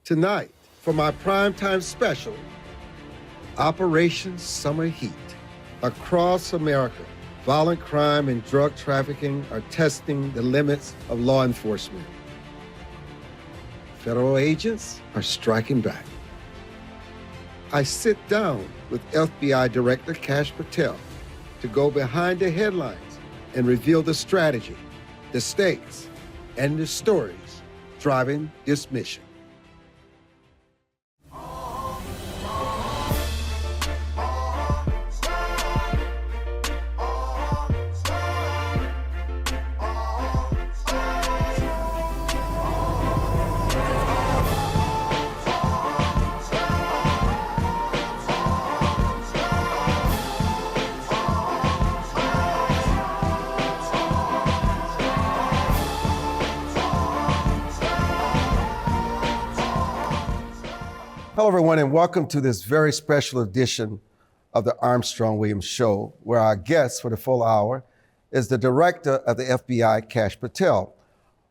Tonight, for my primetime special, Operation Summer Heat. Across America, violent crime and drug trafficking are testing the limits of law enforcement. Federal agents are striking back. I sit down with FBI Director Kash Patel to go behind the headlines and reveal the strategy, the stakes, and the stories driving this mission. Hello, everyone, and welcome to this very special edition of the Armstrong-Williams Show, where our guest for the full hour is the director of the FBI, Kash Patel,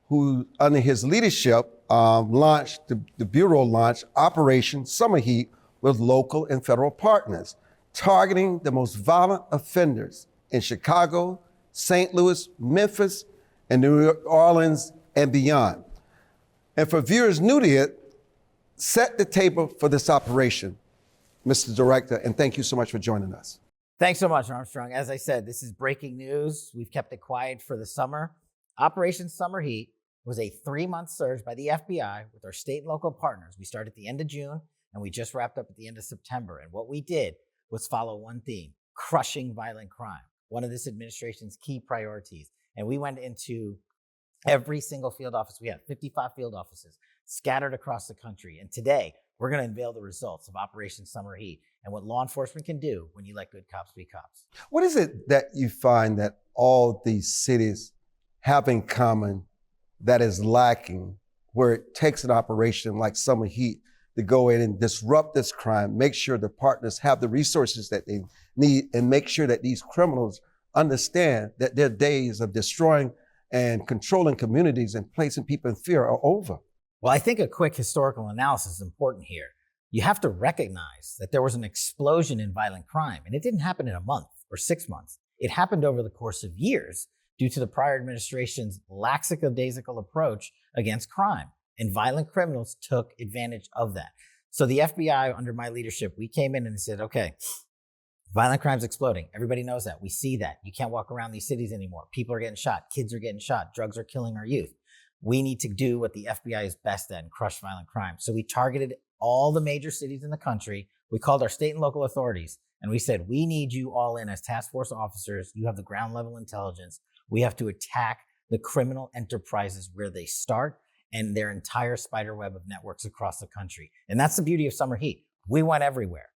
who, under his leadership, the Bureau launched Operation Summer Heat with local and federal partners, targeting the most violent offenders in Chicago, St. Louis, Memphis, and New Orleans and beyond. And for viewers new to it, set the table for this operation, Mr. Director, and thank you so much for joining us. Thanks so much, Armstrong. As I said, this is breaking news. We've kept it quiet for the summer. Operation Summer Heat was a 3-month surge by the FBI with our state and local partners. We started at the end of June, and we just wrapped up at the end of September. And what we did was follow one theme: crushing violent crime, one of this administration's key priorities. And we went into every single field office. We have 55 field offices scattered across the country. And today, we're going to unveil the results of Operation Summer Heat and what law enforcement can do when you let good cops be cops. What is it that you find that all these cities have in common that is lacking, where it takes an operation like Summer Heat to go in and disrupt this crime, make sure the partners have the resources that they need, and make sure that these criminals understand that their days of destroying and controlling communities and placing people in fear are over? Well, I think a quick historical analysis is important here. You have to recognize that there was an explosion in violent crime, and it didn't happen in a month or 6 months. It happened over the course of years due to the prior administration's lackadaisical approach against crime, and violent criminals took advantage of that. So the FBI, under my leadership, we came in and said, okay, violent crime's exploding. Everybody knows that. We see that. You can't walk around these cities anymore. People are getting shot. Kids are getting shot. Drugs are killing our youth. We need to do what the FBI is best at and crush violent crime. So we targeted all the major cities in the country. We called our state and local authorities, and we said, we need you all in as task force officers. You have the ground level intelligence. We have to attack the criminal enterprises where they start and their entire spider web of networks across the country. And that's the beauty of Summer Heat. We went everywhere.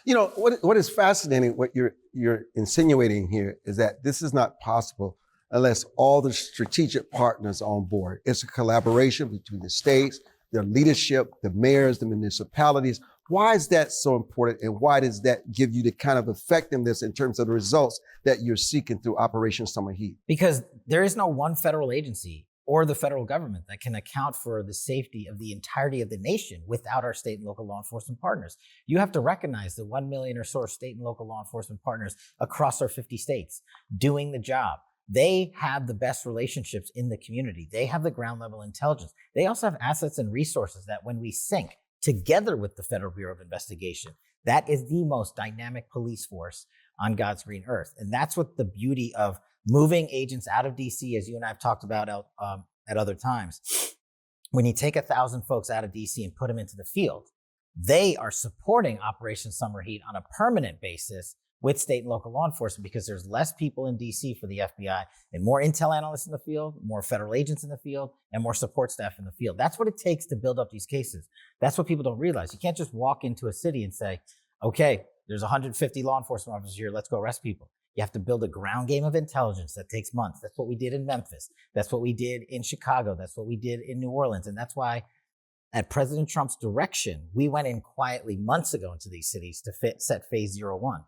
You know, what is fascinating, what you're insinuating here, is that this is not possible unless all the strategic partners are on board. It's a collaboration between the states, their leadership, the mayors, the municipalities. Why is that so important, and why does that give you the kind of effectiveness in terms of the results that you're seeking through Operation Summer Heat? Because there is no one federal agency or the federal government that can account for the safety of the entirety of the nation without our state and local law enforcement partners. You have to recognize the 1 million or so state and local law enforcement partners across our 50 states doing the job. They have the best relationships in the community. They have the ground level intelligence. They also have assets and resources that when we sync together with the Federal Bureau of Investigation, that is the most dynamic police force on God's green earth. And that's what the beauty of moving agents out of DC, as you and I have talked about at other times. When you take 1,000 folks out of DC and put them into the field, they are supporting Operation Summer Heat on a permanent basis with state and local law enforcement, because there's less people in DC for the FBI and more intel analysts in the field, more federal agents in the field, and more support staff in the field. That's what it takes to build up these cases. That's what people don't realize. You can't just walk into a city and say, okay, there's 150 law enforcement officers here, let's go arrest people. You have to build a ground game of intelligence that takes months. That's what we did in Memphis. That's what we did in Chicago. That's what we did in New Orleans. And that's why at President Trump's direction, we went in quietly months ago into these cities to set phase 01.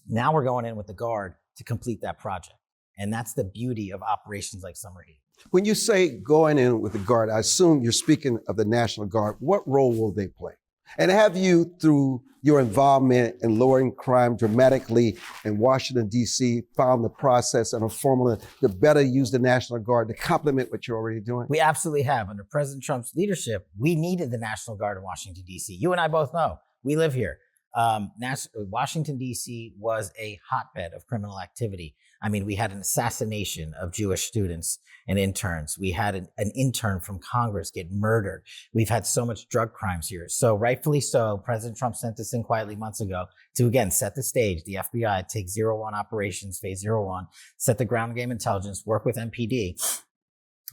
Now we're going in with the Guard to complete that project. And that's the beauty of operations like Summer Heat. When you say going in with the Guard, I assume you're speaking of the National Guard. What role will they play? And have you, through your involvement in lowering crime dramatically in Washington, D.C., found the process and a formula to better use the National Guard to complement what you're already doing? We absolutely have. Under President Trump's leadership, we needed the National Guard in Washington, D.C. You and I both know. We live here. Washington, D.C. was a hotbed of criminal activity. I mean, we had an assassination of Jewish students and interns. We had an intern from Congress get murdered. We've had so much drug crimes here. So rightfully so, President Trump sent this in quietly months ago to, again, set the stage. The FBI take 01 operations, phase 01, set the ground game intelligence, work with MPD.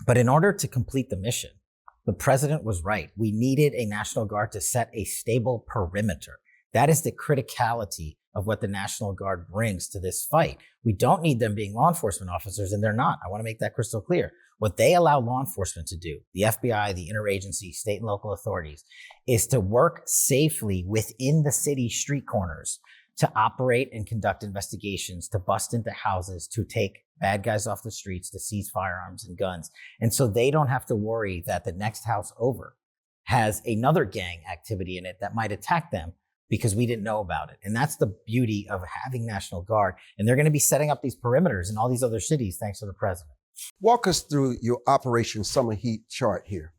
But in order to complete the mission, the president was right. We needed a National Guard to set a stable perimeter. That is the criticality of what the National Guard brings to this fight. We don't need them being law enforcement officers, and they're not. I want to make that crystal clear. What they allow law enforcement to do, the FBI, the interagency, state and local authorities, is to work safely within the city street corners, to operate and conduct investigations, to bust into houses, to take bad guys off the streets, to seize firearms and guns. And so they don't have to worry that the next house over has another gang activity in it that might attack them, because we didn't know about it. And that's the beauty of having National Guard. And they're going to be setting up these perimeters in all these other cities, thanks to the president. Walk us through your Operation Summer Heat chart here.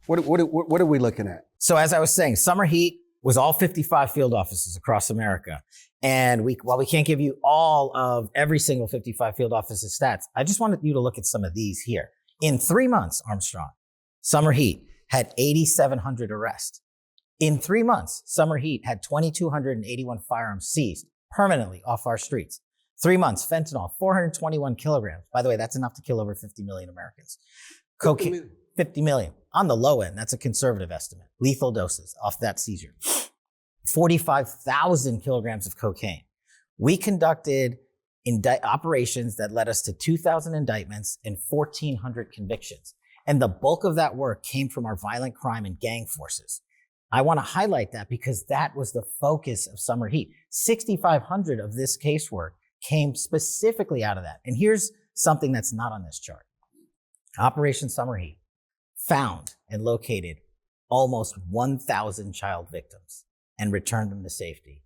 What are we looking at? So as I was saying, Summer Heat was all 55 field offices across America. And while we can't give you all of every single 55 field office's stats, I just wanted you to look at some of these here. In 3 months, Armstrong, Summer Heat had 8,700 arrests. In 3 months, Summer Heat had 2,281 firearms seized permanently off our streets. 3 months, fentanyl, 421 kilograms. By the way, that's enough to kill over 50 million Americans. Cocaine, 50 million. On the low end, that's a conservative estimate. Lethal doses off that seizure. 45,000 kilograms of cocaine. We conducted operations that led us to 2,000 indictments and 1,400 convictions. And the bulk of that work came from our violent crime and gang forces. I want to highlight that because that was the focus of Summer Heat. 6,500 of this casework came specifically out of that. And here's something that's not on this chart. Operation Summer Heat found and located almost 1,000 child victims and returned them to safety.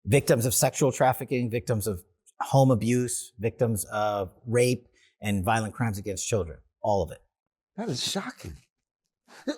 Victims of sexual trafficking, victims of home abuse, victims of rape and violent crimes against children, all of it. That is shocking.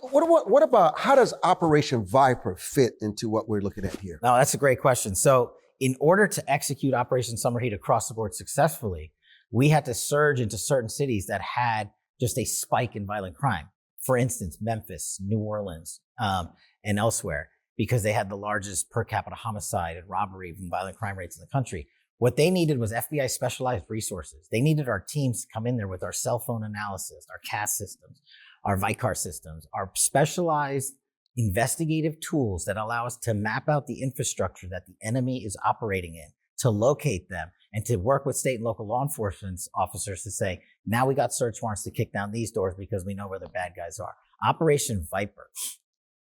What about, how does Operation Viper fit into what we're looking at here? No, that's a great question. So in order to execute Operation Summer Heat across the board successfully, we had to surge into certain cities that had just a spike in violent crime. For instance, Memphis, New Orleans, and elsewhere, because they had the largest per capita homicide and robbery and violent crime rates in the country. What they needed was FBI specialized resources. They needed our teams to come in there with our cell phone analysis, our CAS systems, our VICAR systems, our specialized investigative tools that allow us to map out the infrastructure that the enemy is operating in, to locate them, and to work with state and local law enforcement officers to say, now we got search warrants to kick down these doors because we know where the bad guys are. Operation Viper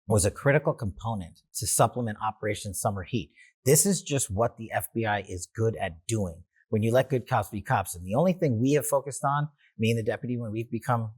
was a critical component to supplement Operation Summer Heat. This is just what the FBI is good at doing. When you let good cops be cops. And the only thing we have focused on, me and the deputy, when we've become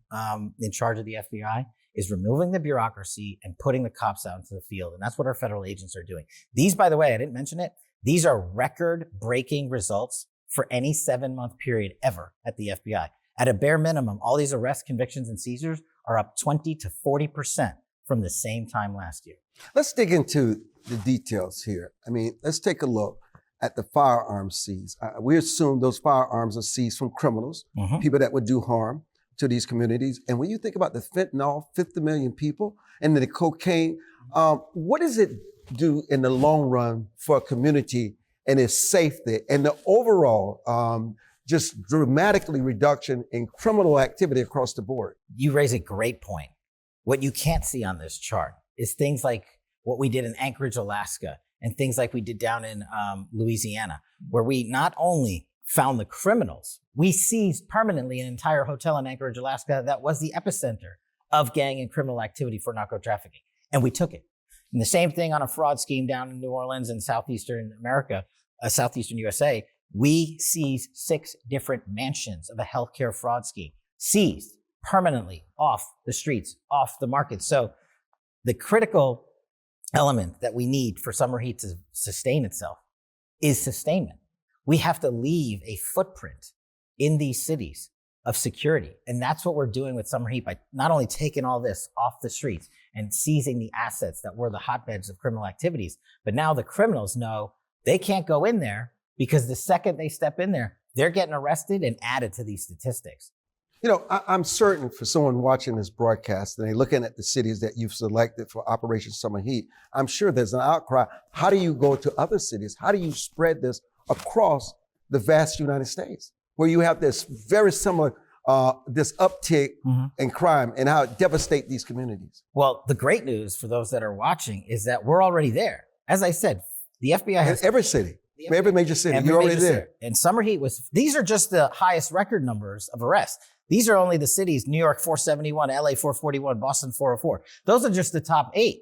in charge of the FBI, is removing the bureaucracy and putting the cops out into the field. And that's what our federal agents are doing. These, by the way, I didn't mention it, these are record-breaking results for any 7-month period ever at the FBI. At a bare minimum, all these arrests, convictions, and seizures are up 20 to 40% from the same time last year. Let's dig into the details here. I mean, let's take a look at the firearms seized. We assume those firearms are seized from criminals, people that would do harm to these communities. And when you think about the fentanyl, 50 million people, and the cocaine, what does it do in the long run for a community and its safety and the overall just dramatically reduction in criminal activity across the board? You raise a great point. What you can't see on this chart is things like what we did in Anchorage, Alaska, and things like we did down in Louisiana, where we not only found the criminals, we seized permanently an entire hotel in Anchorage, Alaska that was the epicenter of gang and criminal activity for narco trafficking, and we took it. And the same thing on a fraud scheme down in New Orleans and southeastern America, southeastern USA, We seized 6 different mansions of a healthcare fraud scheme, seized permanently off the streets, off the market. So the critical element that we need for summer heat to sustain itself is sustainment. We have to leave a footprint in these cities of security. And that's what we're doing with summer heat by not only taking all this off the streets and seizing the assets that were the hotbeds of criminal activities, but now the criminals know they can't go in there because the second they step in there, they're getting arrested and added to these statistics. You know, I'm certain for someone watching this broadcast and they're looking at the cities that you've selected for Operation Summer Heat, I'm sure there's an outcry. How do you go to other cities? How do you spread this across the vast United States, where you have this very similar, this uptick in crime and how it devastates these communities? Well, the great news for those that are watching is that we're already there. As I said, the FBI has in every city, every major city, every you're already major there. city. And summer heat these are just the highest record numbers of arrests. These are only the cities: New York 471, LA 441, Boston 404. Those are just the top 8.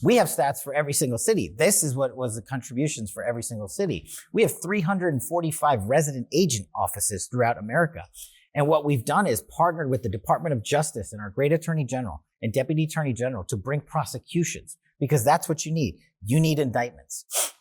We have stats for every single city. This is what was the contributions for every single city. We have 345 resident agent offices throughout America. And what we've done is partnered with the Department of Justice and our great Attorney General and Deputy Attorney General to bring prosecutions, because that's what you need. You need indictments.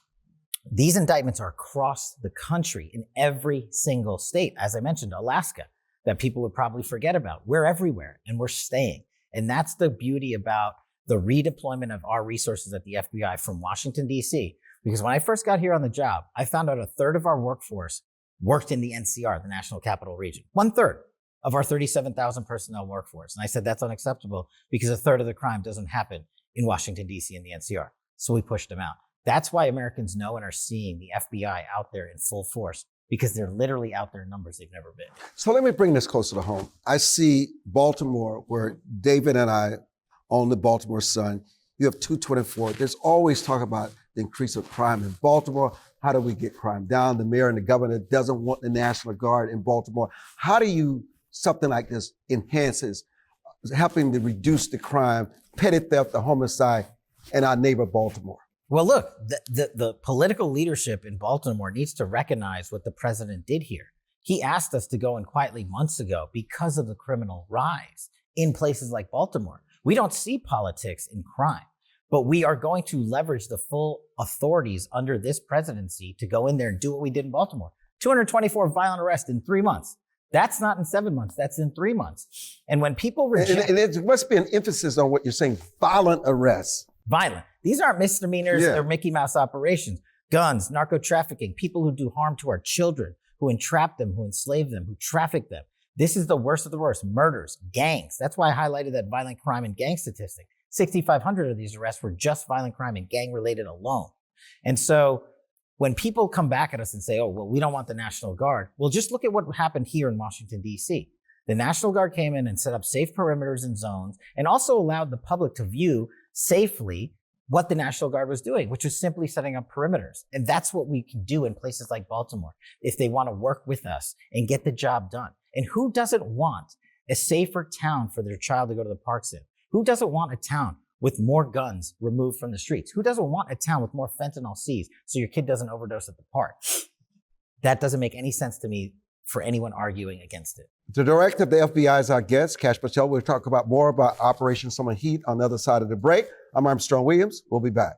These indictments are across the country in every single state. As I mentioned, Alaska, that people would probably forget about. We're everywhere and we're staying. And that's the beauty about the redeployment of our resources at the FBI from Washington, D.C. Because when I first got here on the job, I found out 1/3 of our workforce worked in the NCR, the National Capital Region. 1/3 of our 37,000 personnel workforce. And I said, that's unacceptable because 1/3 of the crime doesn't happen in Washington, D.C. and the NCR. So we pushed them out. That's why Americans know and are seeing the FBI out there in full force, because they're literally out there in numbers they've never been. So let me bring this closer to home. I see Baltimore, where David and I own the Baltimore Sun. You have 224. There's always talk about the increase of crime in Baltimore. How do we get crime down? The mayor and the governor doesn't want the National Guard in Baltimore. How do you, something like this enhances, helping to reduce the crime, petty theft, the homicide in our neighbor Baltimore? Well, look, the political leadership in Baltimore needs to recognize what the president did here. He asked us to go in quietly months ago because of the criminal rise in places like Baltimore. We don't see politics in crime, but we are going to leverage the full authorities under this presidency to go in there and do what we did in Baltimore. 224 violent arrests in 3 months. That's not in 7 months, that's in 3 months. And when people reject— And there must be an emphasis on what you're saying, violent arrests. Violent. These aren't misdemeanors, they're Mickey Mouse operations. Guns, narco trafficking, people who do harm to our children, who entrap them, who enslave them, who traffic them. This is the worst of the worst. Murders, gangs. That's why I highlighted that violent crime and gang statistic. 6,500 of these arrests were just violent crime and gang related alone. And so when people come back at us and say, oh, well, we don't want the National Guard. Well, just look at what happened here in Washington, D.C. The National Guard came in and set up safe perimeters and zones and also allowed the public to view safely what the National Guard was doing, which was simply setting up perimeters. And that's what we can do in places like Baltimore if they want to work with us and get the job done. And who doesn't want a safer town for their child to go to the parks in? Who doesn't want a town with more guns removed from the streets? Who doesn't want a town with more fentanyl seized so your kid doesn't overdose at the park? That doesn't make any sense to me for anyone arguing against it. The director of the FBI is our guest, Kash Patel. We'll talk about more about Operation Summer Heat on the other side of the break. I'm Armstrong Williams. We'll be back.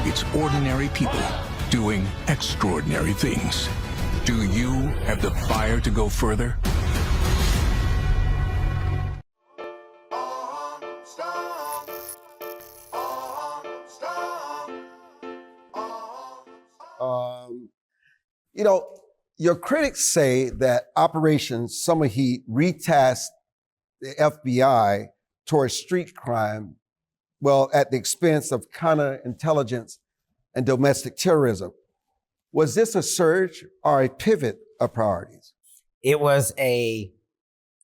It's ordinary people doing extraordinary things. Do you have the fire to go further? You know, your critics say that Operation Summer Heat retasked the FBI towards street crime, well, at the expense of counterintelligence and domestic terrorism. Was this a surge or a pivot of priorities? It was a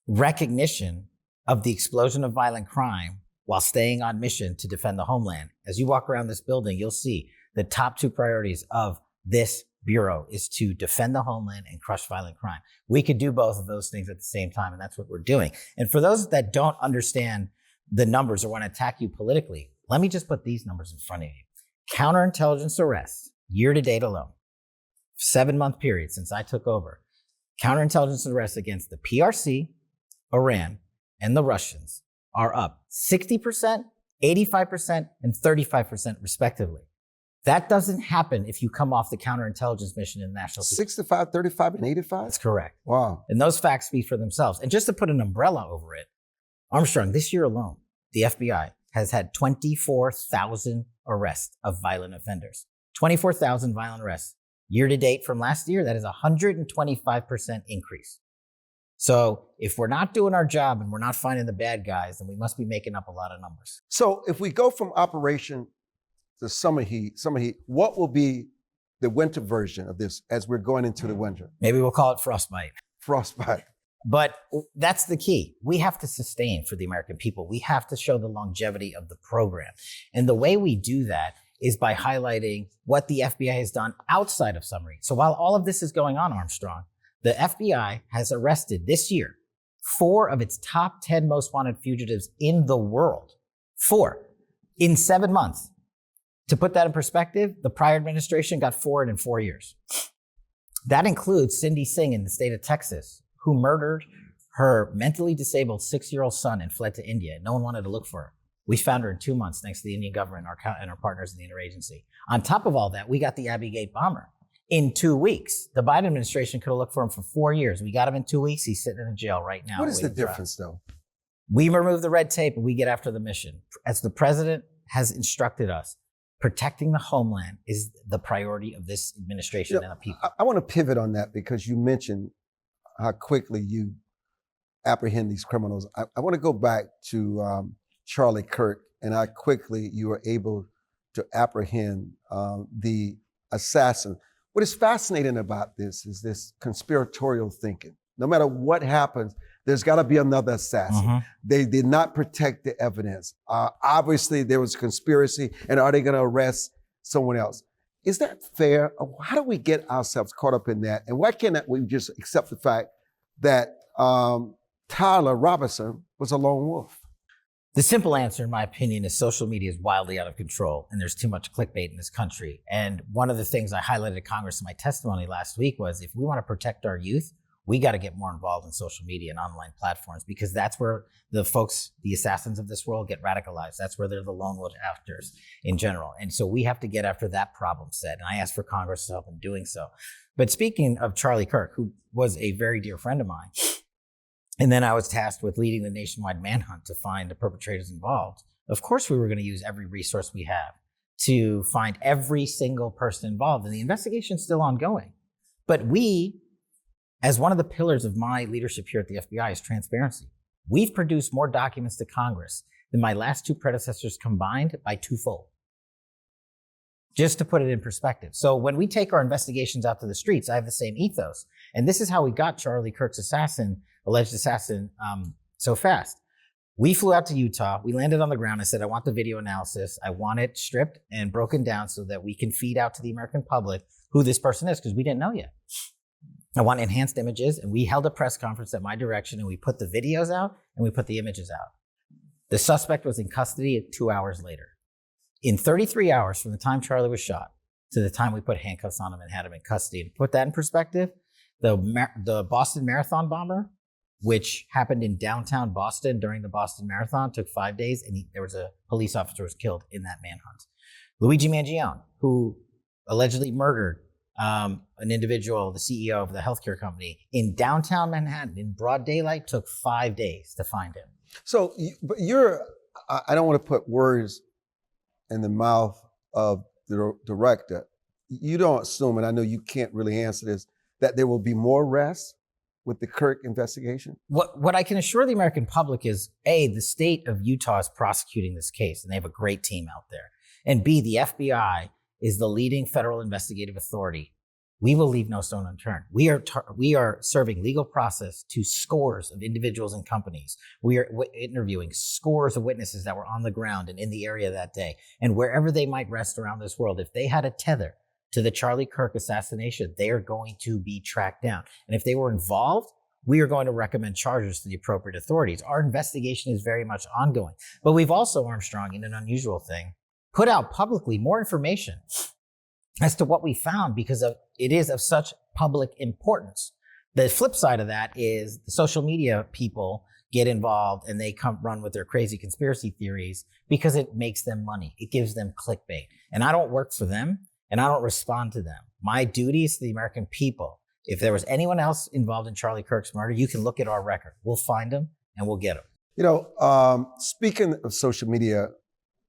recognition of the explosion of violent crime while staying on mission to defend the homeland. As you walk around this building, you'll see the top two priorities of this bureau is to defend the homeland and crush violent crime. We could do both of those things at the same time, and that's what we're doing. And for those that don't understand the numbers or want to attack you politically, let me just put these numbers in front of you. Counterintelligence arrests, year to date alone, 7-month period since I took over. Counterintelligence arrests against the PRC, Iran, and the Russians are up 60%, 85%, and 35% respectively. That doesn't happen if you come off the counterintelligence mission in national security. 65, 35, and 85? That's correct. Wow. And those facts speak for themselves. And just to put an umbrella over it, Armstrong, this year alone, the FBI has had 24,000 arrests of violent offenders. 24,000 violent arrests. Year to date from last year, that is a 125% increase. So if we're not doing our job and we're not finding the bad guys, then we must be making up a lot of numbers. So if we go from Operation to Summer Heat, what will be the winter version of this as we're going into the winter? Maybe we'll call it frostbite. Frostbite. But that's the key. We have to sustain for the American people. We have to show the longevity of the program. And the way we do that is by highlighting what the FBI has done outside of Summer Heat. So while all of this is going on, Armstrong, the FBI has arrested this year 4 of its top 10 most wanted fugitives in the world. 4 in 7 months. To put that in perspective, the prior administration got 4 in 4 years. That includes Cindy Singh in the state of Texas, who murdered her mentally disabled 6-year-old son and fled to India. No one wanted to look for her. We found her in 2 months thanks to the Indian government and our partners in the interagency. On top of all that, we got the Abbey Gate bomber in 2 weeks. The Biden administration could have looked for him for 4 years. We got him in 2 weeks. He's sitting in a jail right now. What is the difference, though? We remove the red tape and we get after the mission. As the president has instructed us, protecting the homeland is the priority of this administration and the people. I want to pivot on that because you mentioned how quickly you apprehend these criminals. I want to go back to Charlie Kirk and how quickly you were able to apprehend the assassin. What is fascinating about this is this conspiratorial thinking. No matter what happens, there's got to be another assassin. Mm-hmm. They did not protect the evidence. Obviously, there was a conspiracy, and are they going to arrest someone else? Is that fair? How do we get ourselves caught up in that? And why can't we just accept the fact that Tyler Robinson was a lone wolf? The simple answer, in my opinion, is social media is wildly out of control and there's too much clickbait in this country. And one of the things I highlighted to Congress in my testimony last week was if we want to protect our youth, we got to get more involved in social media and online platforms because that's where the folks, the assassins of this world get radicalized. That's where they're the lone wolf actors in general. And so we have to get after that problem set. And I asked for Congress' help in doing so. But speaking of Charlie Kirk, who was a very dear friend of mine, and then I was tasked with leading the nationwide manhunt to find the perpetrators involved. Of course, we were going to use every resource we have to find every single person involved. And the investigation's still ongoing. But we, as one of the pillars of my leadership here at the FBI, is transparency. We've produced more documents to Congress than my last 2 predecessors combined by 2-fold. Just to put it in perspective. So when we take our investigations out to the streets, I have the same ethos. And this is how we got Charlie Kirk's alleged assassin, so fast. We flew out to Utah. We landed on the ground. I said, I want the video analysis. I want it stripped and broken down so that we can feed out to the American public who this person is, because we didn't know yet. I want enhanced images. And we held a press conference at my direction and we put the videos out and we put the images out. The suspect was in custody 2 hours later. In 33 hours from the time Charlie was shot to the time we put handcuffs on him and had him in custody. And to put that in perspective, the Boston Marathon bomber, which happened in downtown Boston during the Boston Marathon, took 5 days, and there was a police officer was killed in that manhunt. Luigi Mangione, who allegedly murdered an individual, the CEO of the healthcare company, in downtown Manhattan in broad daylight, took 5 days to find him. So, but I don't want to put words in the mouth of the director, you don't assume, and I know you can't really answer this, that there will be more arrests with the Kirk investigation? What I can assure the American public is, A, the state of Utah is prosecuting this case, and they have a great team out there. And B, the FBI is the leading federal investigative authority. We will leave no stone unturned. We are serving legal process to scores of individuals and companies. We are interviewing scores of witnesses that were on the ground and in the area that day. And wherever they might rest around this world, if they had a tether to the Charlie Kirk assassination, they are going to be tracked down. And if they were involved, we are going to recommend charges to the appropriate authorities. Our investigation is very much ongoing. But we've also, Armstrong, in an unusual thing, put out publicly more information as to what we found because it is of such public importance. The flip side of that is the social media people get involved and they come run with their crazy conspiracy theories because it makes them money. It gives them clickbait. And I don't work for them and I don't respond to them. My duty is to the American people. If there was anyone else involved in Charlie Kirk's murder, you can look at our record. We'll find them and we'll get them. You know, speaking of social media,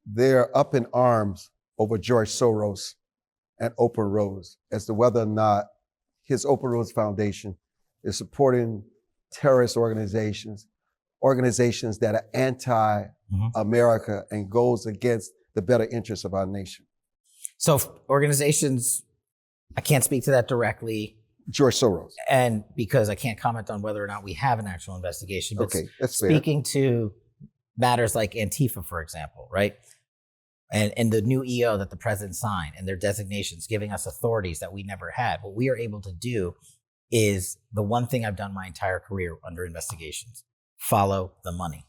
they're up in arms over George Soros and Open Roads as to whether or not his Open Roads Foundation is supporting terrorist organizations that are anti-America and goes against the better interests of our nation. So organizations, I can't speak to that directly. George Soros. And because I can't comment on whether or not we have an actual investigation. But okay, that's fair. Speaking to matters like Antifa, for example, right? And the new EO that the president signed and their designations giving us authorities that we never had. What we are able to do is the one thing I've done my entire career under investigations: follow the money.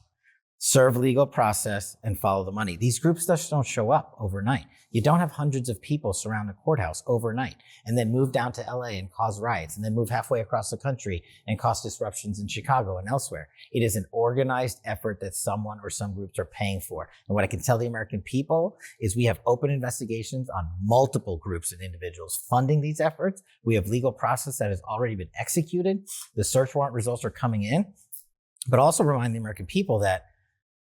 Serve legal process and follow the money. These groups just don't show up overnight. You don't have hundreds of people surround a courthouse overnight and then move down to LA and cause riots and then move halfway across the country and cause disruptions in Chicago and elsewhere. It is an organized effort that someone or some groups are paying for. And what I can tell the American people is we have open investigations on multiple groups and individuals funding these efforts. We have legal process that has already been executed. The search warrant results are coming in, but also remind the American people that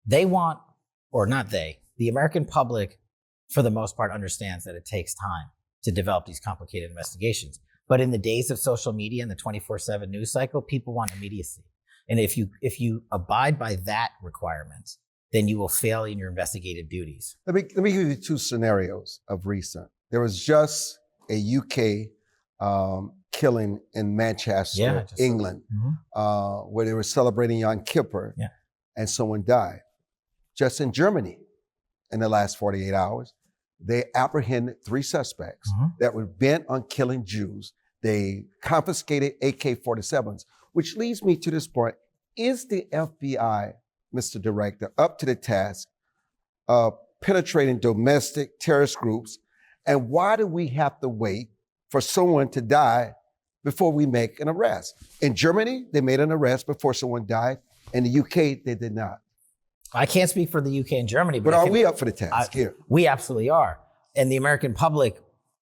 they want, or not they, the American public, for the most part, understands that it takes time to develop these complicated investigations. But in the days of social media and the 24/7 news cycle, people want immediacy. And if you abide by that requirement, then you will fail in your investigative duties. Let me give you two scenarios of recent. There was just a UK killing in Manchester, England, where they were celebrating Yom Kippur, and someone died. Just in Germany, in the last 48 hours, they apprehended 3 suspects that were bent on killing Jews. They confiscated AK-47s, which leads me to this point. Is the FBI, Mr. Director, up to the task of penetrating domestic terrorist groups? And why do we have to wait for someone to die before we make an arrest? In Germany, they made an arrest before someone died. In the UK, they did not. I can't speak for the UK and Germany. But are we up for the task here? We absolutely are. And the American public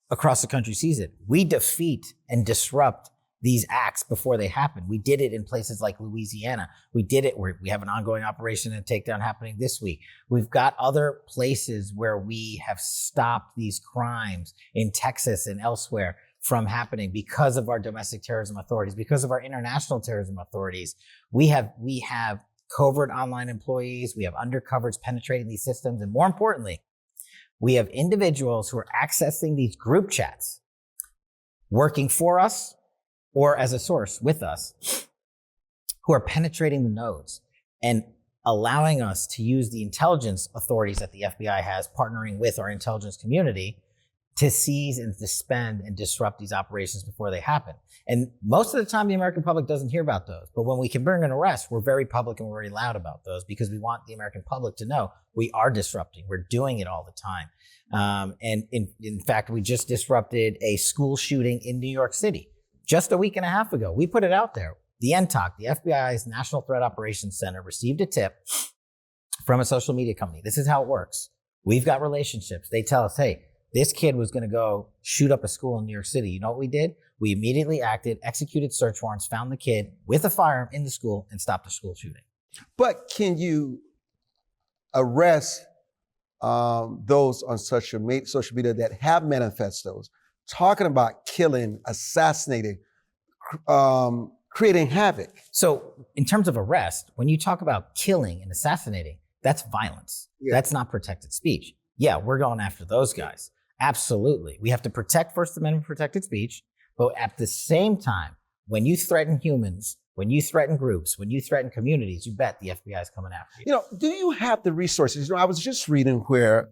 across the country sees it. We defeat and disrupt these acts before they happen. We did it in places like Louisiana. We did it where we have an ongoing operation and takedown happening this week. We've got other places where we have stopped these crimes in Texas and elsewhere from happening because of our domestic terrorism authorities, because of our international terrorism authorities. We have covert online employees, we have undercovers penetrating these systems, and more importantly, we have individuals who are accessing these group chats, working for us or as a source with us, who are penetrating the nodes and allowing us to use the intelligence authorities that the FBI has, partnering with our intelligence community to seize and suspend and disrupt these operations before they happen. And most of the time, the American public doesn't hear about those. But when we can bring an arrest, we're very public and we're very loud about those because we want the American public to know we are disrupting. We're doing it all the time. And in fact, we just disrupted a school shooting in New York City just a week and a half ago. We put it out there. The NTOC, the FBI's National Threat Operations Center, received a tip from a social media company. This is how it works. We've got relationships. They tell us, hey, this kid was going to go shoot up a school in New York City. You know what we did? We immediately acted, executed search warrants, found the kid with a firearm in the school, and stopped the school shooting. But can you arrest those on social media that have manifestos talking about killing, assassinating, creating havoc. So in terms of arrest, when you talk about killing and assassinating, that's violence. Yeah. That's not protected speech. Yeah, we're going after those guys. Absolutely. We have to protect First Amendment protected speech, but at the same time, when you threaten humans, when you threaten groups, when you threaten communities, you bet the FBI is coming after you. You know, do you have the resources? You know, I was just reading where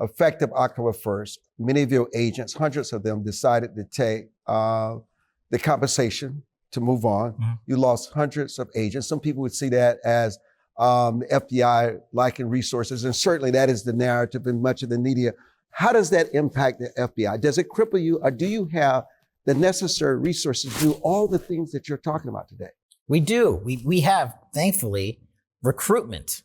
effective October 1st, many of your agents, hundreds of them, decided to take the compensation to move on. Mm-hmm. You lost hundreds of agents. Some people would see that as the FBI lacking resources, and certainly that is the narrative in much of the media. How does that impact the FBI? Does it cripple you, or do you have the necessary resources to do all the things that you're talking about today? We do. We have, thankfully, recruitment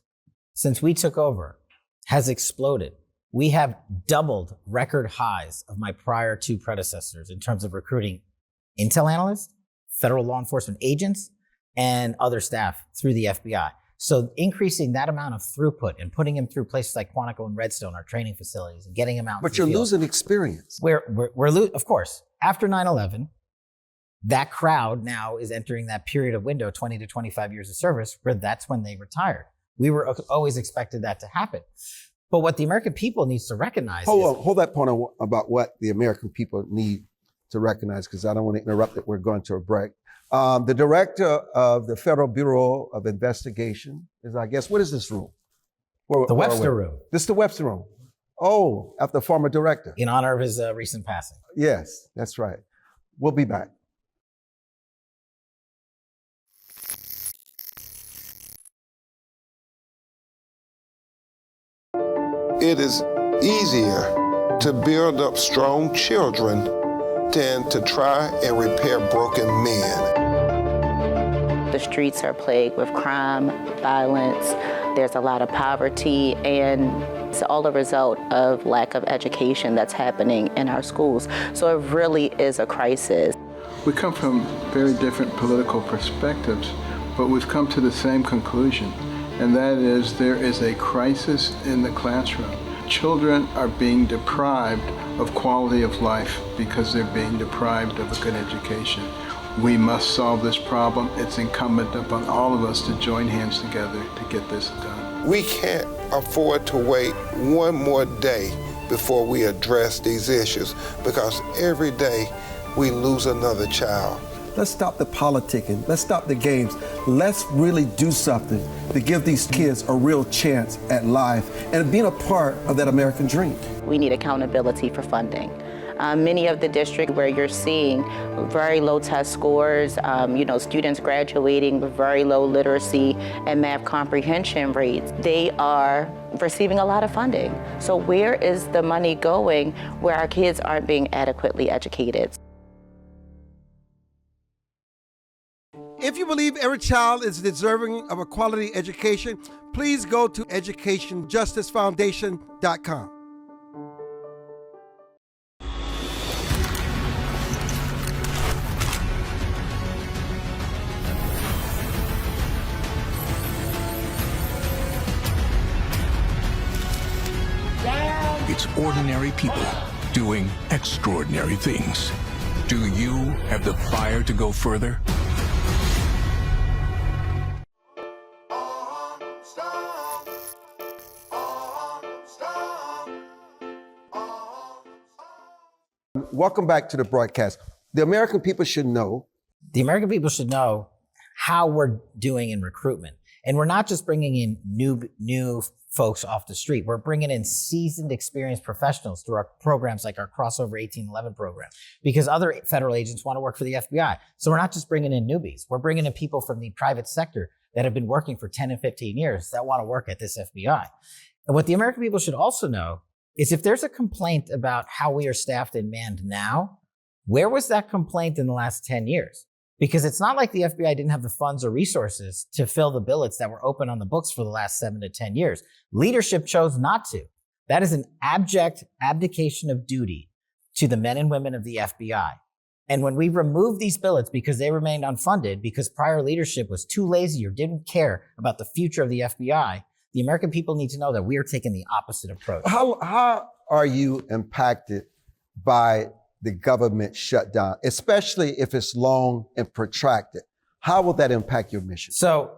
since we took over has exploded. We have doubled record highs of my prior two predecessors in terms of recruiting intel analysts, federal law enforcement agents, and other staff through the FBI. So increasing that amount of throughput and putting them through places like Quantico and Redstone, our training facilities, and getting them out. But you're losing experience. Of course, after 9/11, that crowd now is entering that period of window, 20 to 25 years of service, where that's when they retired. We were always expected that to happen. But what the American people needs to recognize Hold that point on about what the American people need to recognize, because I don't want to interrupt it. We're going to a break. The director of the Federal Bureau of Investigation is, I guess, what is this room? The Webster Room. This is the Webster Room. Oh, after the former director. In honor of his recent passing. Yes, that's right. We'll be back. It is easier to build up strong children than to try and repair broken men. The streets are plagued with crime, violence. There's a lot of poverty, and it's all a result of lack of education that's happening in our schools. So it really is a crisis. We come from very different political perspectives, but we've come to the same conclusion, and that is there is a crisis in the classroom. Children are being deprived of quality of life because they're being deprived of a good education. We must solve this problem. It's incumbent upon all of us to join hands together to get this done. We can't afford to wait one more day before we address these issues, because every day we lose another child. Let's stop the politicking. Let's stop the games. Let's really do something to give these kids a real chance at life and being a part of that American dream. We need accountability for funding. Many of the districts where you're seeing very low test scores, students graduating with very low literacy and math comprehension rates, they are receiving a lot of funding. So where is the money going where our kids aren't being adequately educated? If you believe every child is deserving of a quality education, please go to educationjusticefoundation.com. It's ordinary people doing extraordinary things. Do you have the fire to go further? Welcome back to the broadcast. The American people should know. The American people should know how we're doing in recruitment. And we're not just bringing in new folks off the street. We're bringing in seasoned, experienced professionals through our programs like our Crossover 1811 program, because other federal agents want to work for the FBI. So we're not just bringing in newbies. We're bringing in people from the private sector that have been working for 10 and 15 years that want to work at this FBI. And what the American people should also know is if there's a complaint about how we are staffed and manned now, where was that complaint in the last 10 years? Because it's not like the FBI didn't have the funds or resources to fill the billets that were open on the books for the last 7 to 10 years. Leadership chose not to. That is an abject abdication of duty to the men and women of the FBI. And when we removed these billets because they remained unfunded, because prior leadership was too lazy or didn't care about the future of the FBI, the American people need to know that we are taking the opposite approach. How are you impacted by the government shutdown, especially if it's long and protracted? How will that impact your mission? So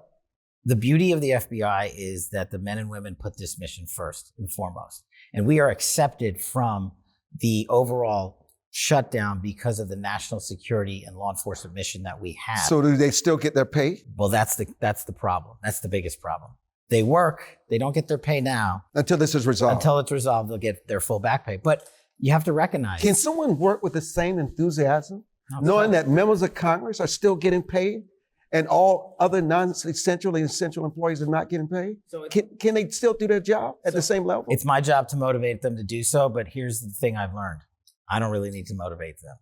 the beauty of the FBI is that the men and women put this mission first and foremost. And we are accepted from the overall shutdown because of the national security and law enforcement mission that we have. So do they still get their pay? Well, that's the problem. That's the biggest problem. They work, they don't get their pay now. Until this is resolved. Until it's resolved, they'll get their full back pay. But you have to recognize. Can someone work with the same enthusiasm, No, knowing that members of Congress are still getting paid and all other non-essential and essential employees are not getting paid? So Can they still do their job at the same level? It's my job to motivate them to do so, but here's the thing I've learned. I don't really need to motivate them.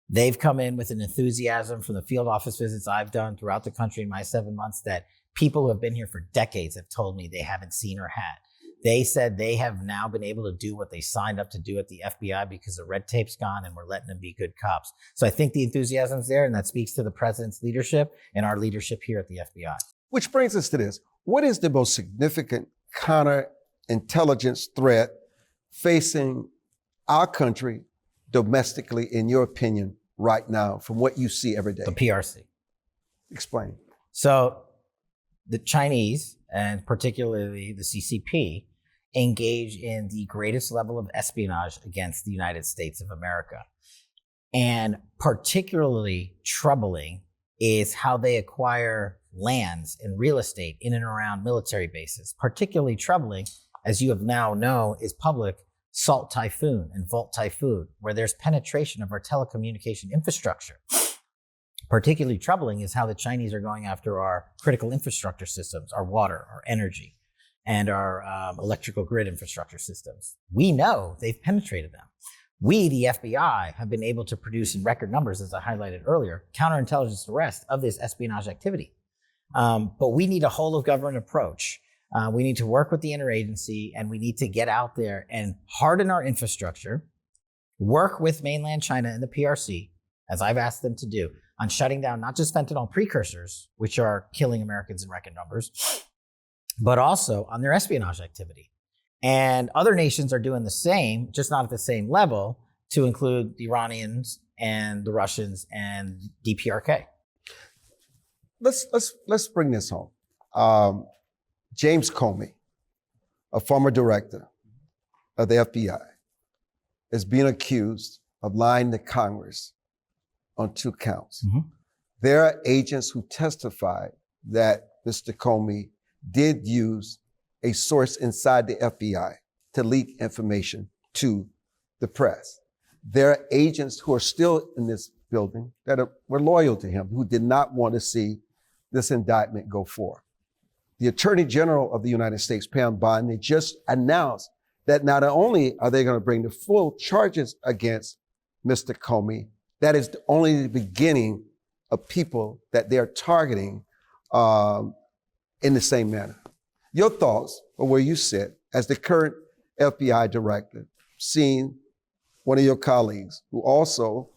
They've come in with an enthusiasm from the field office visits I've done throughout the country in my 7 months that people who have been here for decades have told me they haven't seen or had. They said they have now been able to do what they signed up to do at the FBI because the red tape's gone and we're letting them be good cops. So I think the enthusiasm's there, and that speaks to the president's leadership and our leadership here at the FBI. Which brings us to this. What is the most significant counterintelligence threat facing our country domestically, in your opinion, right now, from what you see every day? The PRC. Explain. So the Chinese, and particularly the CCP, engage in the greatest level of espionage against the United States of America. And particularly troubling is how they acquire lands and real estate in and around military bases. Particularly troubling, as you have now know, is public Salt Typhoon and Volt Typhoon, where there's penetration of our telecommunication infrastructure. Particularly troubling is how the Chinese are going after our critical infrastructure systems, our water, our energy, and our electrical grid infrastructure systems. We know they've penetrated them. We, the FBI, have been able to produce in record numbers, as I highlighted earlier, counterintelligence arrests of this espionage activity. But we need a whole of government approach. We need to work with the interagency, and we need to get out there and harden our infrastructure, work with mainland China and the PRC, as I've asked them to do, on shutting down not just fentanyl precursors, which are killing Americans in record numbers, but also on their espionage activity. And other nations are doing the same, just not at the same level, to include the Iranians and the Russians and DPRK. Let's bring this home. James Comey, a former director of the FBI, is being accused of lying to Congress on 2 counts. Mm-hmm. There are agents who testified that Mr. Comey did use a source inside the FBI to leak information to the press. There are agents who are still in this building that were loyal to him, who did not want to see this indictment go forward. The Attorney General of the United States, Pam Bondi, just announced that not only are they going to bring the full charges against Mr. Comey, that is only the beginning of people that they're targeting in the same manner. Your thoughts on where you sit as the current FBI director, seeing one of your colleagues who also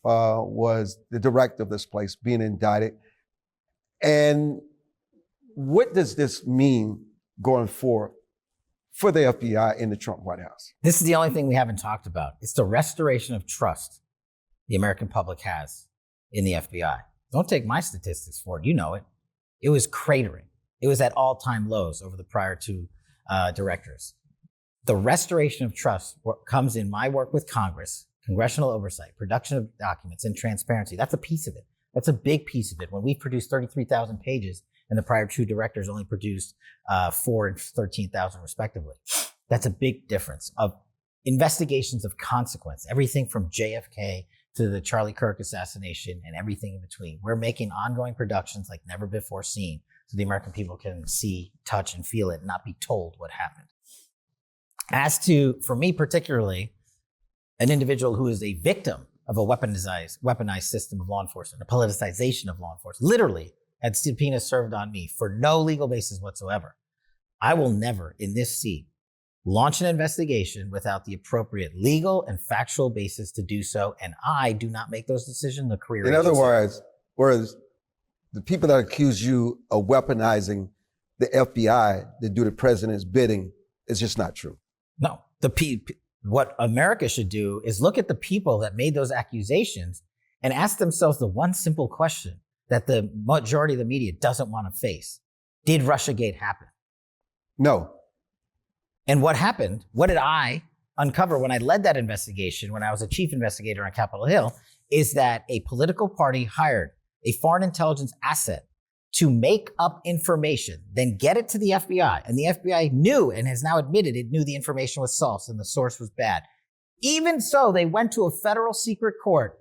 was the director of this place being indicted, and what does this mean going forward for the FBI in the Trump White House? This is the only thing we haven't talked about. It's the restoration of trust the American public has in the FBI. Don't take my statistics for it. You know it. It was cratering. It was at all-time lows over the prior 2 directors. The restoration of trust comes in my work with Congress, congressional oversight, production of documents, and transparency. That's a piece of it. That's a big piece of it. When we produced 33,000 pages and the prior 2 directors only produced 4 and 13,000 respectively. That's a big difference of investigations of consequence, everything from JFK to the Charlie Kirk assassination and everything in between. We're making ongoing productions like never before seen so the American people can see, touch, and feel it and not be told what happened. As to, for me particularly, an individual who is a victim of a weaponized system of law enforcement, a politicization of law enforcement, literally had subpoenas served on me for no legal basis whatsoever. I will never, in this seat, launch an investigation without the appropriate legal and factual basis to do so, and I do not make those decisions. The career In other words, whereas the people that accuse you of weaponizing the FBI to do the president's bidding is just not true. No, What America should do is look at the people that made those accusations and ask themselves the one simple question that the majority of the media doesn't want to face. Did Russiagate happen? No. And what happened? What did I uncover when I led that investigation, when I was a chief investigator on Capitol Hill, is that a political party hired a foreign intelligence asset to make up information, then get it to the FBI. And the FBI knew and has now admitted it knew the information was false and the source was bad. Even so, they went to a federal secret court,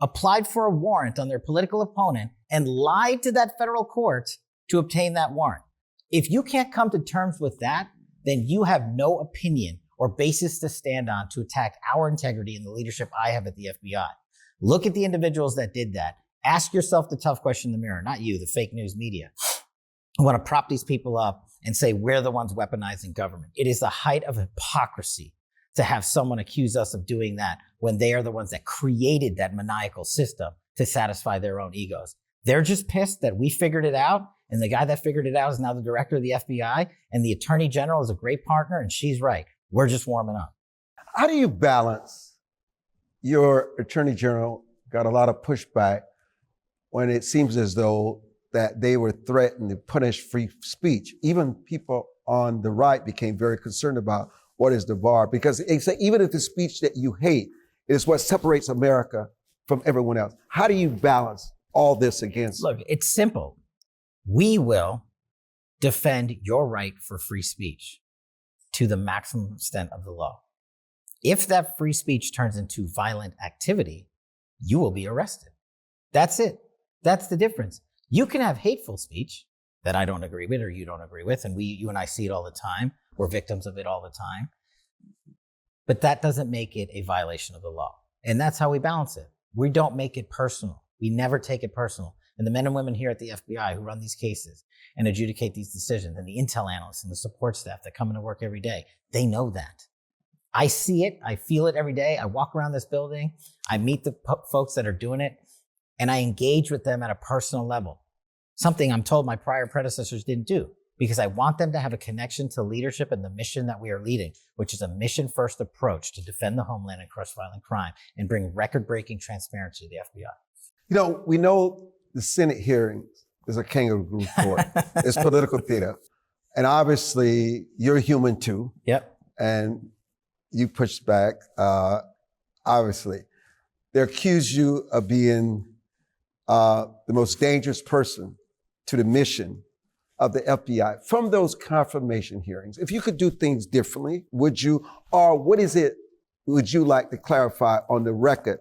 applied for a warrant on their political opponent, and lied to that federal court to obtain that warrant. If you can't come to terms with that, then you have no opinion or basis to stand on to attack our integrity and the leadership I have at the FBI. Look at the individuals that did that. Ask yourself the tough question in the mirror, not you, the fake news media. I want to prop these people up and say we're the ones weaponizing government. It is the height of hypocrisy to have someone accuse us of doing that when they are the ones that created that maniacal system to satisfy their own egos. They're just pissed that we figured it out, and the guy that figured it out is now the director of the FBI, and the attorney general is a great partner, and she's right. We're just warming up. How do you balance your attorney general got a lot of pushback when it seems as though that they were threatened to punish free speech? Even people on the right became very concerned about what is the bar, because it's even if the speech that you hate is what separates America from everyone else. How do you balance all this against? Look, it's simple. We will defend your right for free speech to the maximum extent of the law. If that free speech turns into violent activity, you will be arrested. That's it. That's the difference. You can have hateful speech that I don't agree with or you don't agree with, and you and I see it all the time. We're victims of it all the time. But that doesn't make it a violation of the law. And that's how we balance it. We don't make it personal. We never take it personal. And the men and women here at the FBI who run these cases and adjudicate these decisions, and the intel analysts and the support staff that come into work every day, they know that. I see it. I feel it every day. I walk around this building. I meet the folks that are doing it, and I engage with them at a personal level, something I'm told my prior predecessors didn't do, because I want them to have a connection to leadership and the mission that we are leading, which is a mission-first approach to defend the homeland and crush violent crime and bring record-breaking transparency to the FBI. You know, we know the Senate hearings is a kangaroo court. It's political theater. And obviously, you're human too. Yep. And you pushed back, obviously. They accuse you of being the most dangerous person to the mission of the FBI. From those confirmation hearings, if you could do things differently, would you? Or what is it would you like to clarify on the record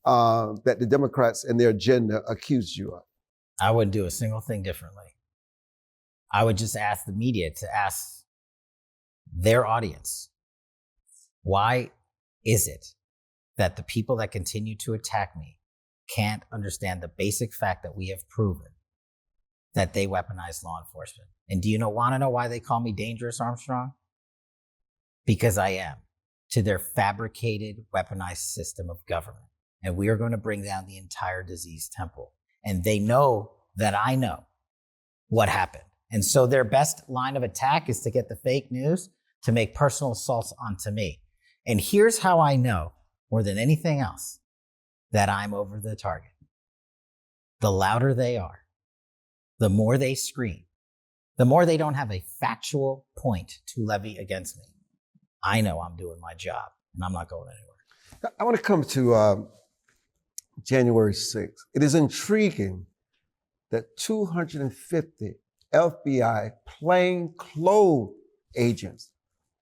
that the Democrats and their agenda accused you of? I wouldn't do a single thing differently. I would just ask the media to ask their audience, why is it that the people that continue to attack me can't understand the basic fact that we have proven that they weaponize law enforcement? And do you want to know why they call me Dangerous Armstrong? Because I am, to their fabricated, weaponized system of government. And we are going to bring down the entire disease temple. And they know that I know what happened. And so their best line of attack is to get the fake news to make personal assaults onto me. And here's how I know, more than anything else, that I'm over the target. The louder they are, the more they scream, the more they don't have a factual point to levy against me. I know I'm doing my job, and I'm not going anywhere. I want to come to January 6th. It is intriguing that 250 FBI plainclothes agents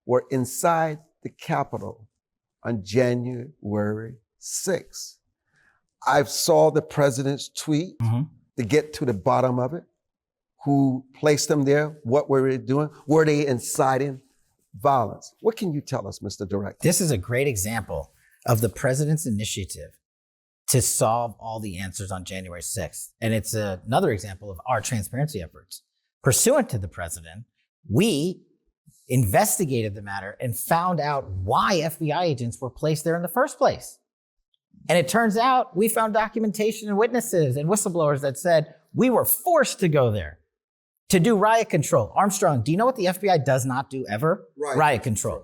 were inside the Capitol on January 6th. I saw the president's tweet to get to the bottom of it. Who placed them there? What were they doing? Were they inciting violence? What can you tell us, Mr. Director? This is a great example of the president's initiative to solve all the answers on January 6th. And it's another example of our transparency efforts. Pursuant to the president, we investigated the matter and found out why FBI agents were placed there in the first place. And it turns out we found documentation and witnesses and whistleblowers that said we were forced to go there to do riot control. Armstrong, do you know what the FBI does not do ever? Riot control.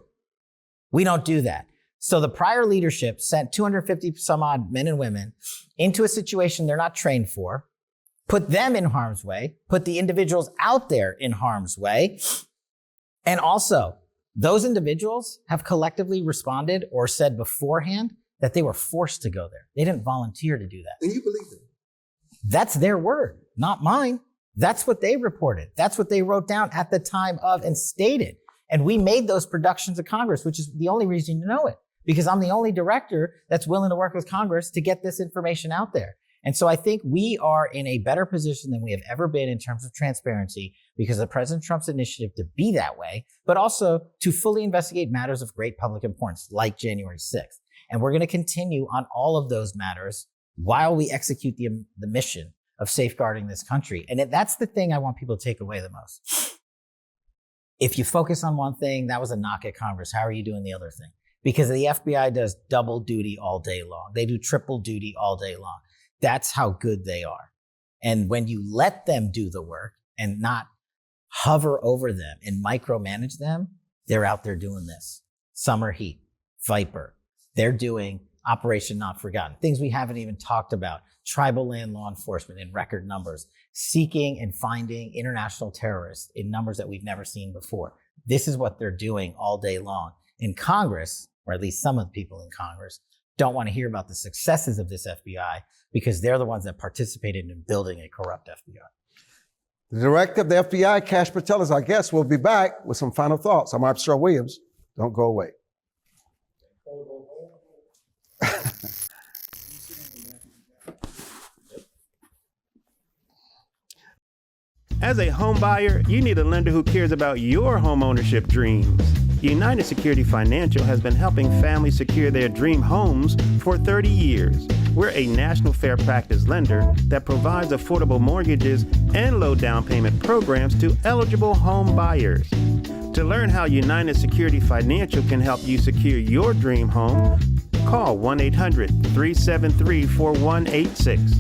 We don't do that. So the prior leadership sent 250 some odd men and women into a situation they're not trained for, put them in harm's way, put the individuals out there in harm's way. And also, those individuals have collectively responded or said beforehand that they were forced to go there. They didn't volunteer to do that. And you believe them? That's their word, not mine. That's what they reported. That's what they wrote down at the time of and stated. And we made those productions of Congress, which is the only reason you know it, because I'm the only director that's willing to work with Congress to get this information out there. And so I think we are in a better position than we have ever been in terms of transparency because of President Trump's initiative to be that way, but also to fully investigate matters of great public importance like January 6th. And we're going to continue on all of those matters while we execute the mission of safeguarding this country. And that's the thing I want people to take away the most. If you focus on one thing, that was a knock at Congress. How are you doing the other thing? Because the FBI does double duty all day long. They do triple duty all day long. That's how good they are. And when you let them do the work and not hover over them and micromanage them, they're out there doing this. Summer Heat, Viper. They're doing Operation Not Forgotten, things we haven't even talked about. Tribal land law enforcement in record numbers, seeking and finding international terrorists in numbers that we've never seen before. This is what they're doing all day long. In Congress, or at least some of the people in Congress, don't want to hear about the successes of this FBI because they're the ones that participated in building a corrupt FBI. The director of the FBI, Kash Patel, is our guest. We'll be back with some final thoughts. I'm Armstrong Williams. Don't go away. As a home buyer, you need a lender who cares about your home ownership dreams. United Security Financial has been helping families secure their dream homes for 30 years. We're a national fair practice lender that provides affordable mortgages and low down payment programs to eligible home buyers. To learn how United Security Financial can help you secure your dream home, call 1-800-373-4186.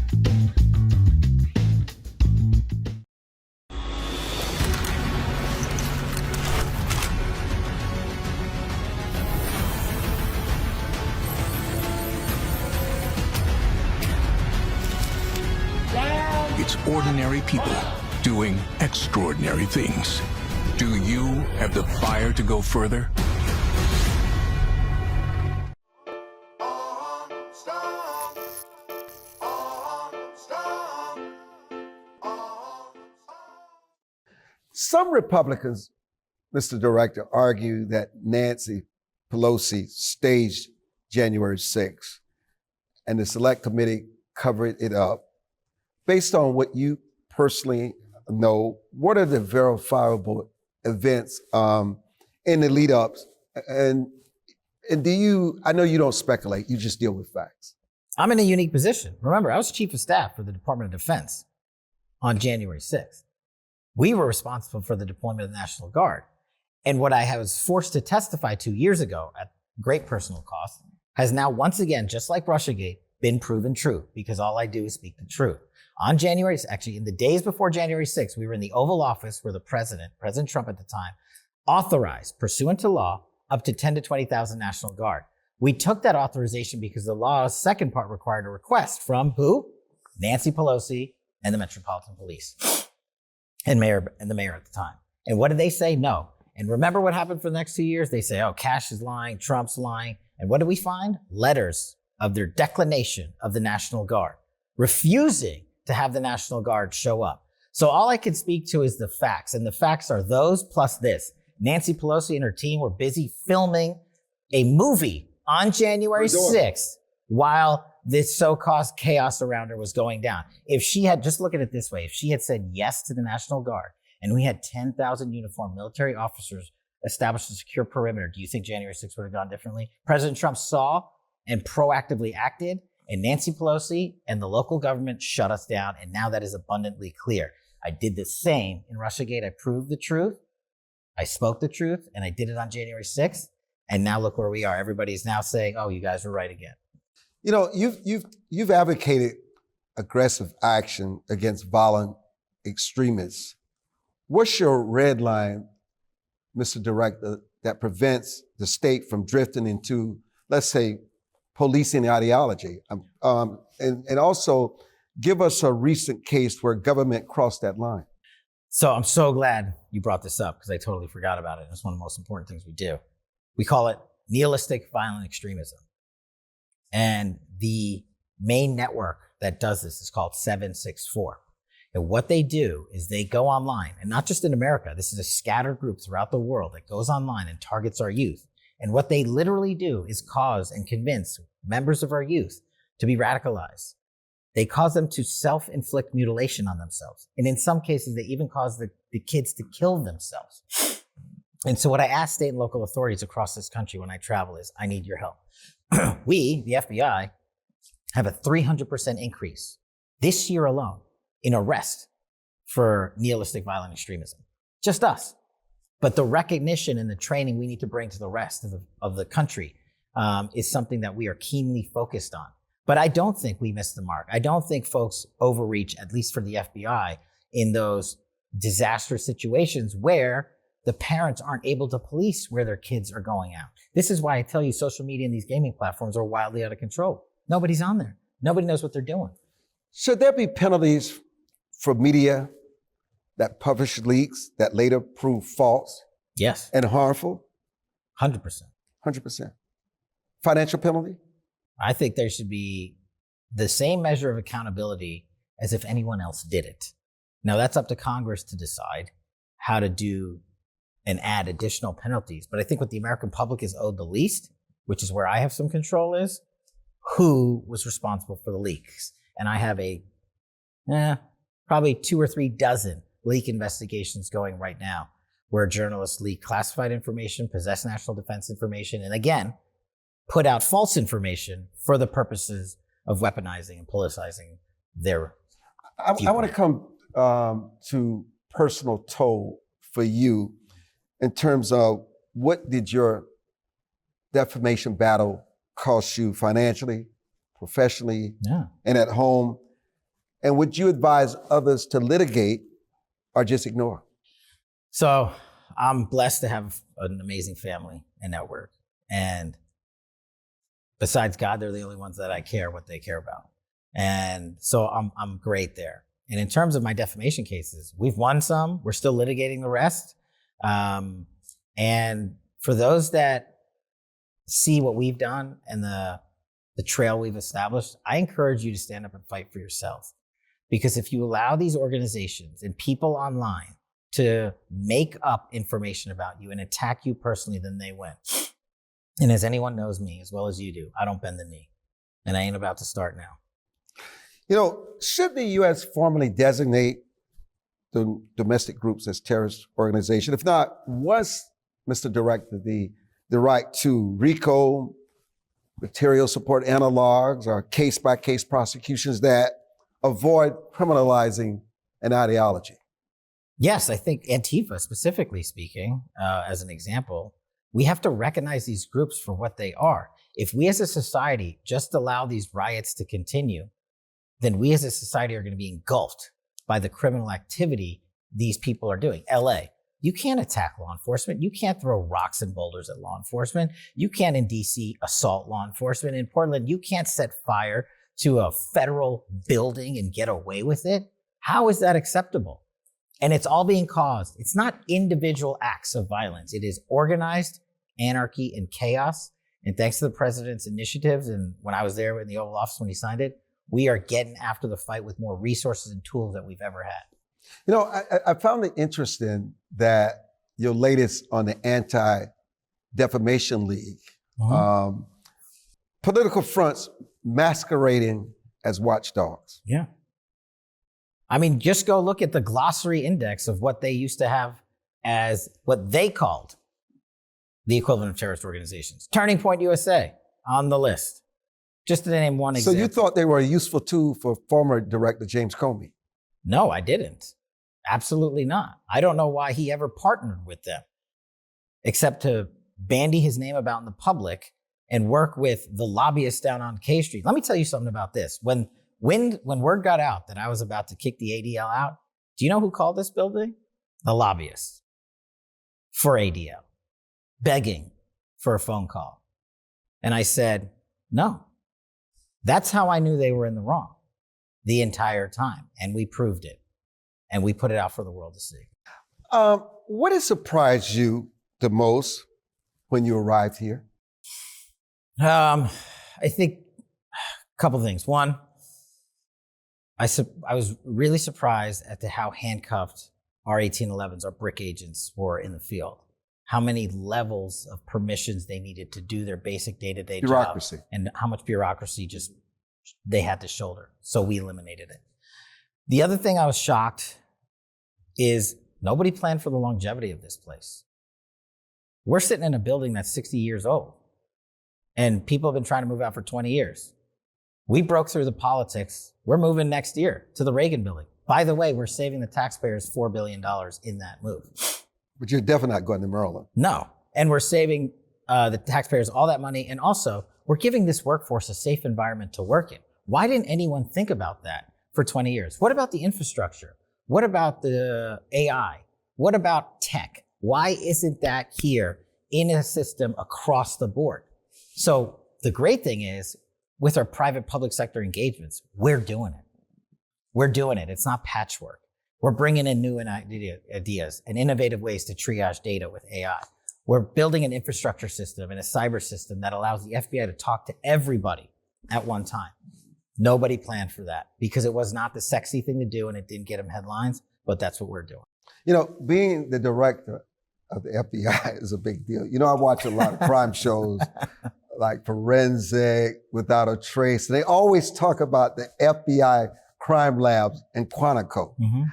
It's ordinary people doing extraordinary things. Do you have the fire to go further? Some Republicans, Mr. Director, argue that Nancy Pelosi staged January 6th and the Select Committee covered it up. Based on what you personally know, what are the verifiable events in the lead ups? And do you, I know you don't speculate, you just deal with facts. I'm in a unique position. Remember, I was chief of staff for the Department of Defense on January 6th. We were responsible for the deployment of the National Guard. And what I was forced to testify to years ago at great personal cost has now once again, just like Russiagate, been proven true because all I do is speak the truth. On January, actually in the days before January 6th, we were in the Oval Office where the President Trump at the time, authorized, pursuant to law, up to 10 to 20,000 National Guard. We took that authorization because the law's second part required a request from who? Nancy Pelosi and the Metropolitan Police and the mayor at the time. And what did they say? No. And remember what happened for the next 2 years? They say, oh, Kash is lying, Trump's lying. And what did we find? Letters of their declination of the National Guard, refusing to have the National Guard show up. So all I can speak to is the facts. And the facts are those plus this. Nancy Pelosi and her team were busy filming a movie on January 6th while this so-called chaos around her was going down. If she had, just look at it this way, if she had said yes to the National Guard and we had 10,000 uniformed military officers established a secure perimeter, do you think January 6th would have gone differently? President Trump saw and proactively acted, and Nancy Pelosi and the local government shut us down, and now that is abundantly clear. I did the same in Russiagate. I proved the truth. I spoke the truth, and I did it on January 6th, and now look where we are. Everybody's now saying, oh, you guys were right again. You know, you've advocated aggressive action against violent extremists. What's your red line, Mr. Director, that prevents the state from drifting into let's say, policing the ideology? And also give us a recent case where government crossed that line. So I'm so glad you brought this up because I totally forgot about it. It's one of the most important things we do. We call it nihilistic violent extremism. And the main network that does this is called 764. And what they do is they go online, and not just in America, this is a scattered group throughout the world that goes online and targets our youth. And what they literally do is cause and convince members of our youth to be radicalized. They cause them to self-inflict mutilation on themselves. And in some cases, they even cause the kids to kill themselves. And so what I ask state and local authorities across this country when I travel is, I need your help. We, the FBI, have a 300% increase this year alone in arrest for nihilistic violent extremism. Just us. But the recognition and the training we need to bring to the rest of the country is something that we are keenly focused on. But I don't think we missed the mark. I don't think folks overreach, at least for the FBI, in those disastrous situations where the parents aren't able to police where their kids are going out. This is why I tell you social media and these gaming platforms are wildly out of control. Nobody's on there. Nobody knows what they're doing. Should there be penalties for media that publish leaks that later prove false Yes. and harmful? 100%. 100%. Financial penalty? I think there should be the same measure of accountability as if anyone else did it. Now, that's up to Congress to decide how to do and add additional penalties. But I think what the American public is owed the least, which is where I have some control, is who was responsible for the leaks. And I have probably 2 or 3 dozen leak investigations going right now where journalists leak classified information, possess national defense information, and again, put out false information for the purposes of weaponizing and politicizing their I want to come to personal toll for you in terms of what did your defamation battle cost you financially, professionally, and at home? And would you advise others to litigate or just ignore? So I'm blessed to have an amazing family and network. And besides God, they're the only ones that I care what they care about. And so I'm great there. And in terms of my defamation cases, we've won some. We're still litigating the rest. And for those that see what we've done and the trail we've established, I encourage you to stand up and fight for yourself. Because if you allow these organizations and people online to make up information about you and attack you personally, then they win. And as anyone knows me as well as you do, I don't bend the knee. And I ain't about to start now. You know, should the U.S. formally designate the domestic groups as terrorist organization? If not, what's, Mr. Director, the right to RICO, material support analogs, or case-by-case prosecutions that avoid criminalizing an ideology? Yes, I think Antifa, specifically speaking, as an example, we have to recognize these groups for what they are. If we as a society just allow these riots to continue, then we as a society are going to be engulfed by the criminal activity these people are doing. LA, you can't attack law enforcement. You can't throw rocks and boulders at law enforcement. You can't in DC assault law enforcement. In Portland, you can't set fire to a federal building and get away with it. How is that acceptable? And it's all being caused. It's not individual acts of violence. It is organized anarchy and chaos. And thanks to the president's initiatives, and when I was there in the Oval Office when he signed it, we are getting after the fight with more resources and tools than we've ever had. You know, I found it interesting that your latest on the Anti-Defamation League, political fronts masquerading as watchdogs. Yeah. I mean, just go look at the glossary index of what they used to have as what they called the equivalent of terrorist organizations. Turning Point USA on the list. Just to name one example. So you thought they were a useful tool for former director James Comey? No, I didn't. Absolutely not. I don't know why he ever partnered with them, except to bandy his name about in the public and work with the lobbyists down on K Street. Let me tell you something about this. When word got out that I was about to kick the ADL out, do you know who called this building? The lobbyists for ADL, begging for a phone call. And I said, no. That's how I knew they were in the wrong the entire time. And we proved it. And we put it out for the world to see. What has surprised you the most when you arrived here? I think a couple things. One, I was really surprised at how handcuffed our 1811s, our brick agents, were in the field. How many levels of permissions they needed to do their basic day-to-day Bureaucracy. job, and how much bureaucracy just they had to shoulder. So we eliminated it. The other thing I was shocked is nobody planned for the longevity of this place. We're sitting in a building that's 60 years old, and people have been trying to move out for 20 years. We broke through the politics. We're moving next year to the Reagan building. By the way, we're saving the taxpayers $4 billion in that move. But you're definitely not going to Maryland. No. And we're saving the taxpayers all that money. And also, we're giving this workforce a safe environment to work in. Why didn't anyone think about that for 20 years? What about the infrastructure? What about the AI? What about tech? Why isn't that here in a system across the board? So the great thing is, with our private public sector engagements, we're doing it. We're doing it. It's not patchwork. We're bringing in new ideas and innovative ways to triage data with AI. We're building an infrastructure system and a cyber system that allows the FBI to talk to everybody at one time. Nobody planned for that because it was not the sexy thing to do and it didn't get them headlines, but that's what we're doing. You know, being the director of the FBI is a big deal. You know, I watch a lot of crime shows like Forensic, Without a Trace. They always talk about the FBI crime labs in Quantico. Mm-hmm.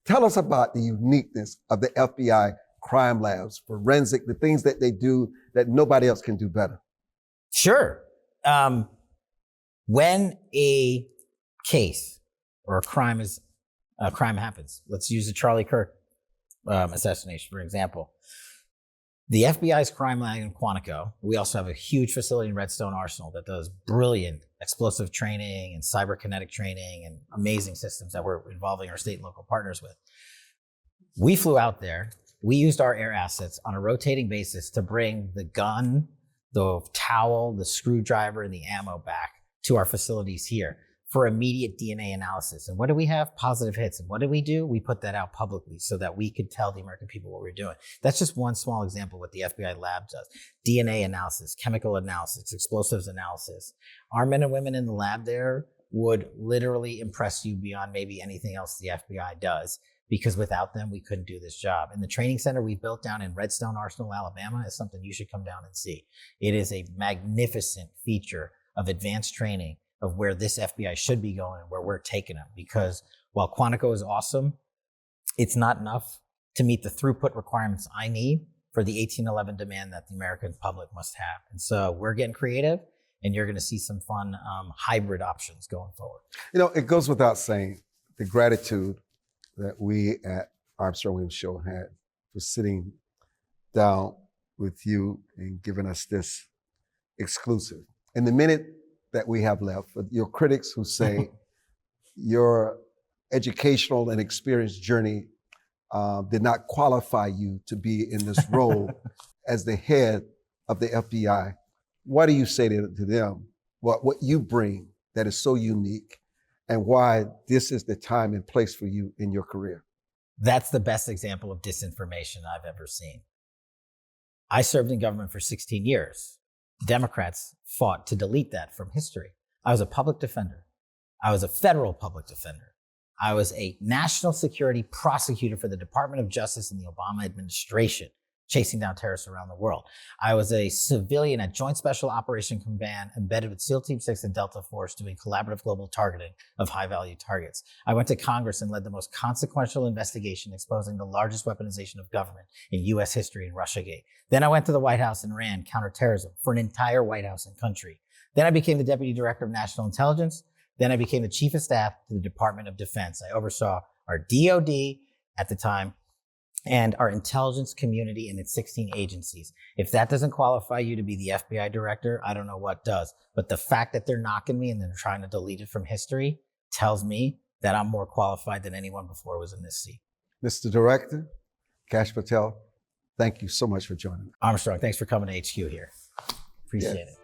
Tell us about the uniqueness of the FBI crime labs, Forensic, the things that they do that nobody else can do better. Sure. When a case or a crime happens, let's use the Charlie Kirk assassination, for example. The FBI's crime lab in Quantico, we also have a huge facility in Redstone Arsenal that does brilliant explosive training and cyberkinetic training and amazing systems that we're involving our state and local partners with. We flew out there. We used our air assets on a rotating basis to bring the gun, the towel, the screwdriver, and the ammo back to our facilities here for immediate DNA analysis. And what do we have? Positive hits. And what do? We put that out publicly so that we could tell the American people what we're doing. That's just one small example of what the FBI lab does. DNA analysis, chemical analysis, explosives analysis. Our men and women in the lab there would literally impress you beyond maybe anything else the FBI does, because without them, we couldn't do this job. And the training center we built down in Redstone Arsenal, Alabama is something you should come down and see. It is a magnificent feature of advanced training of where this FBI should be going and where we're taking them. Because while Quantico is awesome, it's not enough to meet the throughput requirements I need for the 1811 demand that the American public must have. And so we're getting creative, and you're going to see some fun hybrid options going forward. You know, it goes without saying the gratitude that we at Armstrong Williams Show had for sitting down with you and giving us this exclusive. In the minute that we have left, for your critics who say your educational and experience journey did not qualify you to be in this role as the head of the FBI, what do you say to them? What you bring that is so unique, and why this is the time and place for you in your career? That's the best example of disinformation I've ever seen. I served in government for 16 years. Democrats fought to delete that from history. I was a public defender. I was a federal public defender. I was a national security prosecutor for the Department of Justice in the Obama administration, chasing down terrorists around the world. I was a civilian at Joint Special Operation Command, embedded with SEAL Team 6 and Delta Force, doing collaborative global targeting of high-value targets. I went to Congress and led the most consequential investigation exposing the largest weaponization of government in U.S. history in Russiagate. Then I went to the White House and ran counterterrorism for an entire White House and country. Then I became the Deputy Director of National Intelligence. Then I became the Chief of Staff to the Department of Defense. I oversaw our DOD at the time and our intelligence community and its 16 agencies. If that doesn't qualify you to be the FBI director, I don't know what does. But the fact that they're knocking me and they're trying to delete it from history tells me that I'm more qualified than anyone before was in this seat. Mr. Director, Kash Patel, thank you so much for joining me. Armstrong, thanks for coming to HQ here. Appreciate it.